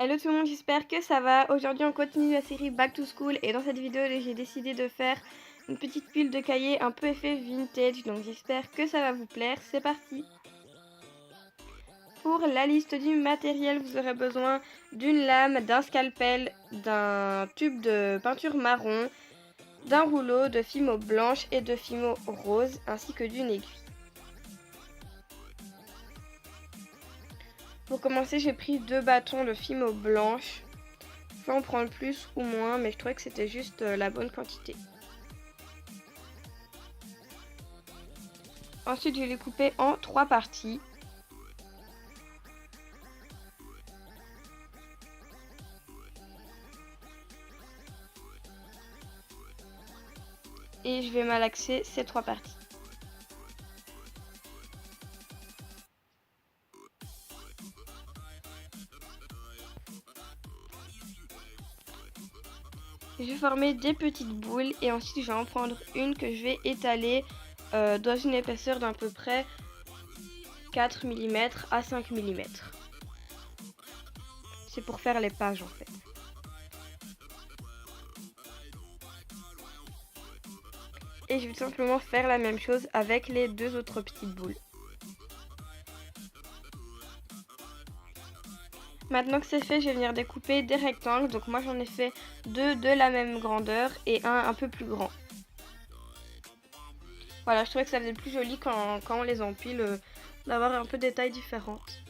Hello tout le monde, j'espère que ça va. Aujourd'hui on continue la série Back to School et dans cette vidéo j'ai décidé de faire une petite pile de cahiers un peu effet vintage, donc j'espère que ça va vous plaire. C'est parti. Pour la liste du matériel, vous aurez besoin d'une lame, d'un scalpel, d'un tube de peinture marron, d'un rouleau de fimo blanche et de fimo rose, ainsi que d'une aiguille. Pour commencer, j'ai pris 2 bâtons de fimo blanche. Je peux en prendre plus ou moins, mais je trouvais que c'était juste la bonne quantité. Ensuite, je vais les couper en 3 parties. Et je vais malaxer ces 3 parties. Je vais former des petites boules et ensuite je vais en prendre une que je vais étaler dans une épaisseur d'à peu près 4 mm à 5 mm. C'est pour faire les pages en fait. Et je vais tout simplement faire la même chose avec les 2 autres petites boules. Maintenant que c'est fait, je vais venir découper des rectangles. Donc moi j'en ai fait 2 de la même grandeur et un peu plus grand. Voilà, je trouvais que ça faisait plus joli quand on les empile, d'avoir un peu des tailles différentes.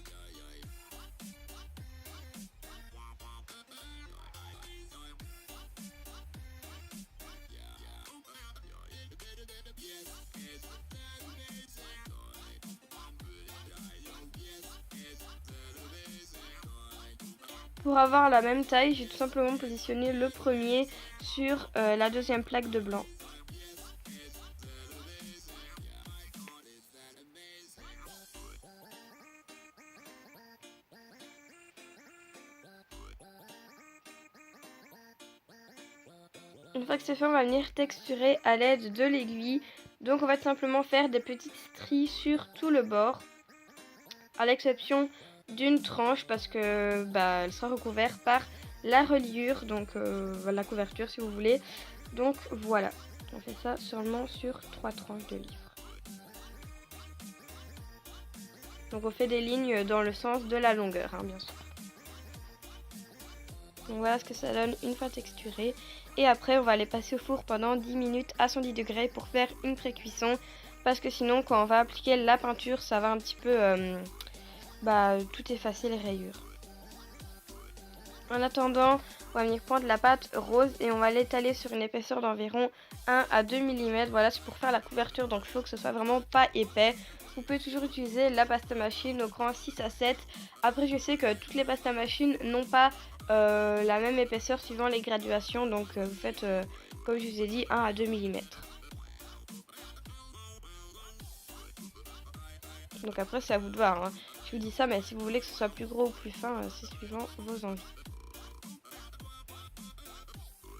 Pour avoir la même taille, j'ai tout simplement positionné le premier sur la deuxième plaque de blanc. Une fois que c'est fait, on va venir texturer à l'aide de l'aiguille. Donc on va tout simplement faire des petites stries sur tout le bord, à l'exception d'une tranche parce que elle sera recouverte par la reliure, donc la couverture si vous voulez. Donc voilà, on fait ça seulement sur 3 tranches de livre. Donc on fait des lignes dans le sens de la longueur, bien sûr. Donc voilà ce que ça donne une fois texturé. Et après on va les passer au four pendant 10 minutes à 110 degrés pour faire une pré-cuisson. Parce que sinon quand on va appliquer la peinture, ça va un petit peu tout effacer les rayures. En attendant, on va venir prendre la pâte rose et on va l'étaler sur une épaisseur d'environ 1 à 2 mm. Voilà, c'est pour faire la couverture, donc il faut que ce soit vraiment pas épais. Vous pouvez toujours utiliser la pasta machine au grand 6 à 7. Après, je sais que toutes les pastas machines n'ont pas la même épaisseur suivant les graduations. Donc, vous faites, comme je vous ai dit, 1 à 2 mm. Donc après, c'est à vous de voir, hein. Je vous dis ça, mais si vous voulez que ce soit plus gros ou plus fin, c'est suivant vos envies.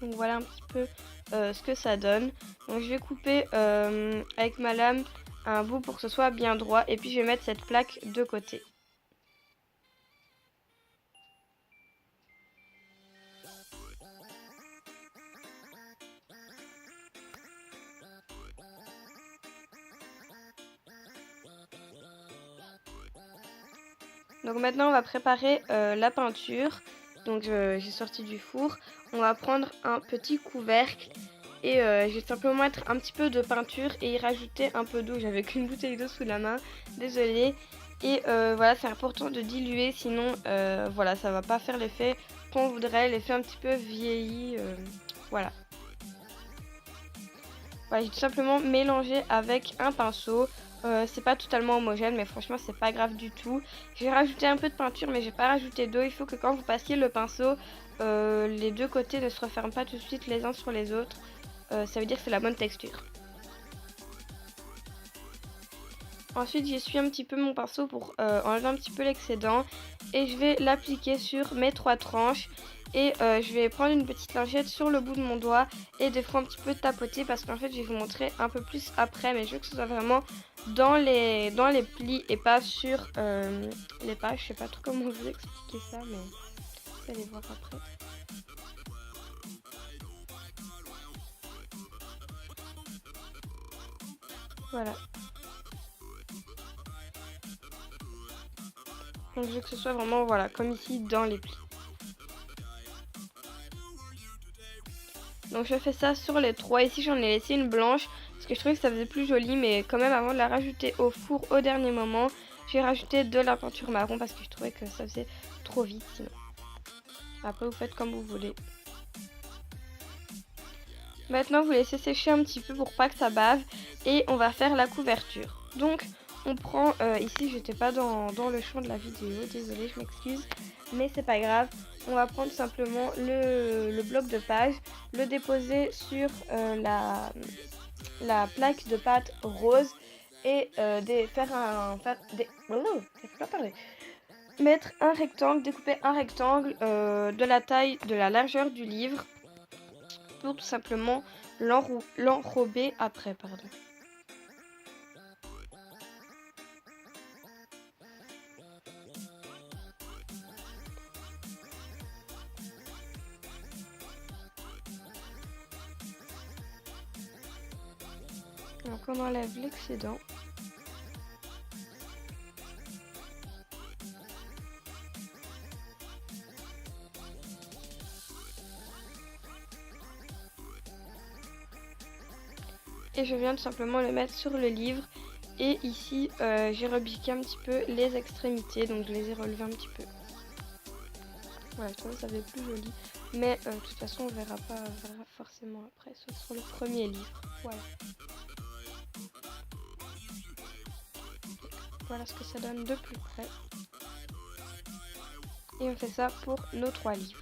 Donc voilà un petit peu ce que ça donne. Donc je vais couper avec ma lame un bout pour que ce soit bien droit. Et puis je vais mettre cette plaque de côté. Donc maintenant on va préparer la peinture. Donc j'ai sorti du four. On va prendre un petit couvercle. Et je vais simplement mettre un petit peu de peinture et y rajouter un peu d'eau. J'avais qu'une bouteille d'eau sous la main, désolée. Et voilà, c'est important de diluer, sinon voilà, ça va pas faire l'effet qu'on voudrait, l'effet un petit peu vieilli. Voilà. Voilà, j'ai tout simplement mélangé avec un pinceau. C'est pas totalement homogène, mais franchement c'est pas grave du tout. J'ai rajouté un peu de peinture, mais j'ai pas rajouté d'eau. Il faut que quand vous passiez le pinceau, les deux côtés ne se referment pas tout de suite les uns sur les autres. Ça veut dire que c'est la bonne texture. Ensuite j'essuie un petit peu mon pinceau pour enlever un petit peu l'excédent. Et je vais l'appliquer sur mes 3 tranches. Et je vais prendre une petite lingette sur le bout de mon doigt et des fois un petit peu tapoter parce qu'en fait je vais vous montrer un peu plus après, mais je veux que ce soit vraiment dans les plis et pas sur les pages. Je sais pas trop comment vous expliquer ça, mais Vous allez voir après. Voilà. Donc je veux que ce soit vraiment, voilà, comme ici dans les plis. Donc je fais ça sur les 3. Ici j'en ai laissé une blanche parce que je trouvais que ça faisait plus joli. Mais quand même, avant de la rajouter au four au dernier moment, j'ai rajouté de la peinture marron parce que je trouvais que ça faisait trop vite sinon. Après vous faites comme vous voulez. Maintenant vous laissez sécher un petit peu pour pas que ça bave. Et on va faire la couverture. Donc on prend, ici j'étais pas dans le champ de la vidéo, désolée, je m'excuse. Mais c'est pas grave, on va prendre simplement le bloc de page, le déposer sur la plaque de pâte rose et mettre un rectangle, découper un rectangle de la taille, de la largeur du livre pour tout simplement l'enrober après, pardon. Donc on enlève l'excédent. Et je viens tout simplement le mettre sur le livre. Et ici, j'ai rebiqué un petit peu les extrémités, donc je les ai relevées un petit peu. Voilà, je trouve que ça fait plus joli. Mais de toute façon, on verra forcément après, sauf sur le premier livre. Voilà. Voilà ce que ça donne de plus près. Et on fait ça pour nos 3 livres.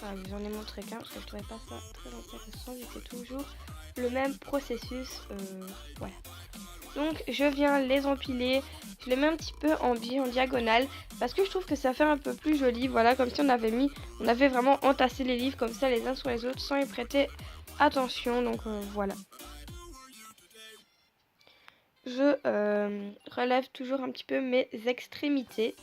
Voilà, j'en ai montré qu'un parce que je trouvais pas ça très intéressant vu que c'est toujours le même processus. Voilà. Donc je viens les empiler, je les mets un petit peu en diagonale parce que je trouve que ça fait un peu plus joli. Voilà, comme si on avait vraiment entassé les livres comme ça les uns sur les autres sans y prêter attention. Donc voilà. Je relève toujours un petit peu mes extrémités.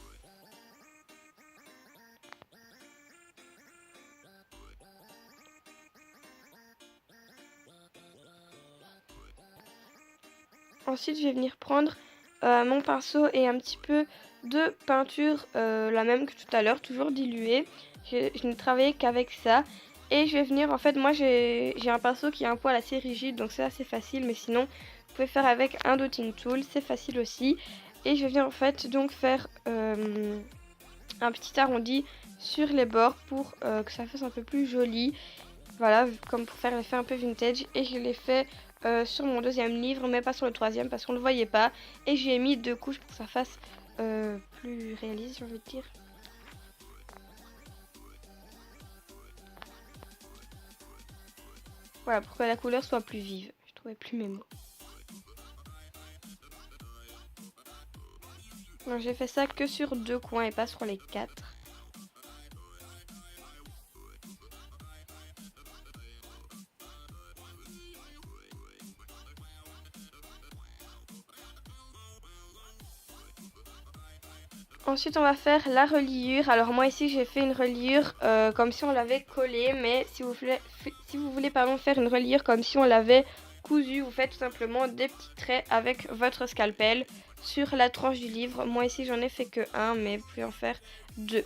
Ensuite, je vais venir prendre mon pinceau et un petit peu de peinture, la même que tout à l'heure, toujours diluée. Je ne travaillais qu'avec ça. Et je vais venir, en fait, moi j'ai un pinceau qui a un poil assez rigide, donc c'est assez facile. Mais sinon, vous pouvez faire avec un dotting tool, c'est facile aussi. Et je vais venir en fait donc faire un petit arrondi sur les bords pour que ça fasse un peu plus joli. Voilà, comme pour faire l'effet un peu vintage. Et je l'ai fait sur mon deuxième livre, mais pas sur le troisième parce qu'on ne le voyait pas. Et j'ai mis 2 couches pour que ça fasse plus réaliste, j'ai envie de dire. Voilà, pour que la couleur soit plus vive. Je trouvais plus mes mots. Donc j'ai fait ça que sur 2 coins et pas sur les 4. Ensuite, on va faire la reliure. Alors moi ici, j'ai fait une reliure comme si on l'avait collée, mais si vous voulez faire une reliure comme si on l'avait cousue, vous faites tout simplement des petits traits avec votre scalpel sur la tranche du livre. Moi ici, j'en ai fait que 1, mais vous pouvez en faire 2.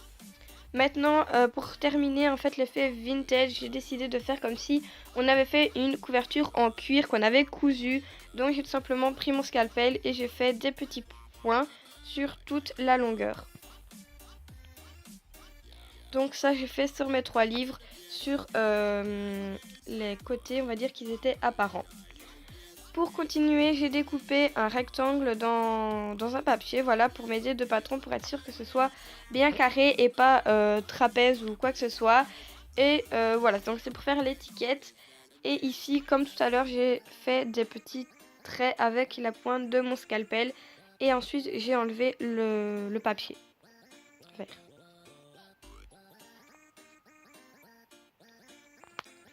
Maintenant, pour terminer en fait l'effet vintage, j'ai décidé de faire comme si on avait fait une couverture en cuir qu'on avait cousu. Donc j'ai tout simplement pris mon scalpel et j'ai fait des petits points sur toute la longueur. Donc ça j'ai fait sur mes 3 livres, sur les côtés, on va dire qu'ils étaient apparents. Pour continuer, j'ai découpé un rectangle dans un papier, voilà, pour m'aider de patron, pour être sûr que ce soit bien carré et pas trapèze ou quoi que ce soit. Et voilà, donc c'est pour faire l'étiquette. Et ici, comme tout à l'heure, j'ai fait des petits traits avec la pointe de mon scalpel. Et ensuite, j'ai enlevé le papier vert.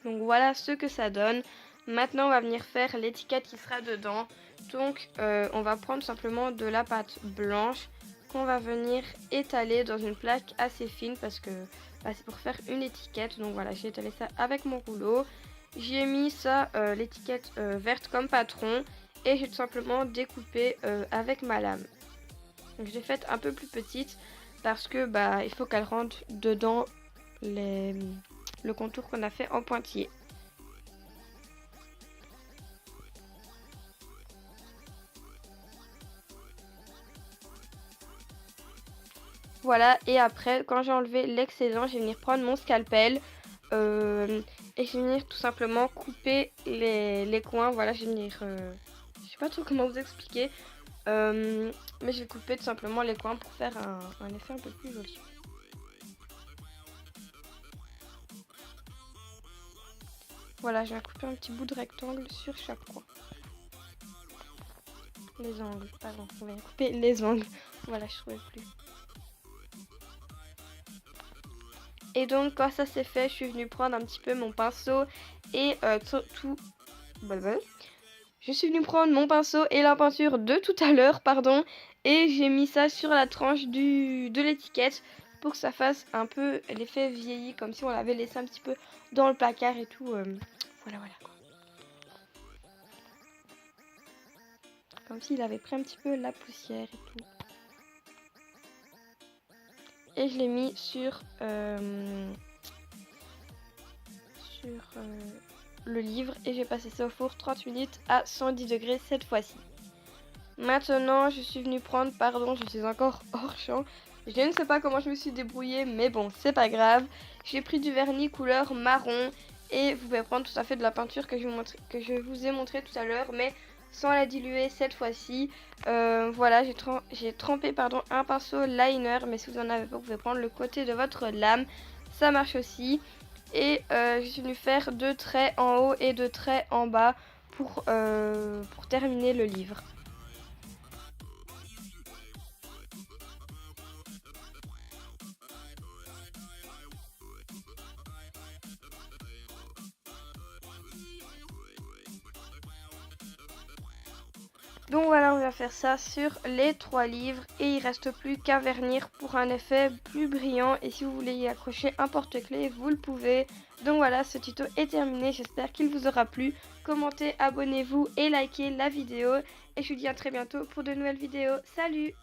Donc voilà ce que ça donne. Maintenant, on va venir faire l'étiquette qui sera dedans. Donc, on va prendre simplement de la pâte blanche après on va venir étaler dans une plaque assez fine parce que c'est pour faire une étiquette. Donc voilà, j'ai étalé ça avec mon rouleau. J'ai mis ça, l'étiquette verte comme patron, et j'ai tout simplement découpé avec ma lame. Donc je l'ai faite un peu plus petite parce que il faut qu'elle rentre dedans le contour qu'on a fait en pointillé. Voilà, et après, quand j'ai enlevé l'excédent, je vais venir prendre mon scalpel et je vais venir tout simplement couper les coins. Voilà, je vais venir... je sais pas trop comment vous expliquer, mais je vais couper tout simplement les coins pour faire un effet un peu plus joli. Voilà, je vais couper un petit bout de rectangle sur chaque coin. Les angles, pardon, on va couper les angles. Voilà, je trouvais plus. Et donc quand ça c'est fait, je suis venue prendre un petit peu mon pinceau et Je suis venue prendre mon pinceau et la peinture de tout à l'heure, pardon, et j'ai mis ça sur la tranche de l'étiquette pour que ça fasse un peu l'effet vieilli, comme si on l'avait laissé un petit peu dans le placard et tout. Voilà. Comme s'il avait pris un petit peu la poussière et tout. Et je l'ai mis sur le livre et j'ai passé ça au four 30 minutes à 110 degrés cette fois-ci. Maintenant, je suis venue prendre, je suis encore hors champ. Je ne sais pas comment je me suis débrouillée, mais bon, c'est pas grave. J'ai pris du vernis couleur marron et vous pouvez prendre tout à fait de la peinture que je vous ai montré tout à l'heure, mais sans la diluer cette fois-ci. Voilà, j'ai trempé un pinceau liner, mais si vous en avez pas, vous pouvez prendre le côté de votre lame, ça marche aussi. Et je suis venue faire 2 traits en haut et 2 traits en bas pour terminer le livre. Donc voilà, on va faire ça sur les 3 livres et il reste plus qu'à vernir pour un effet plus brillant, et si vous voulez y accrocher un porte-clés, vous le pouvez. Donc voilà, ce tuto est terminé, j'espère qu'il vous aura plu. Commentez, abonnez-vous et likez la vidéo et je vous dis à très bientôt pour de nouvelles vidéos. Salut!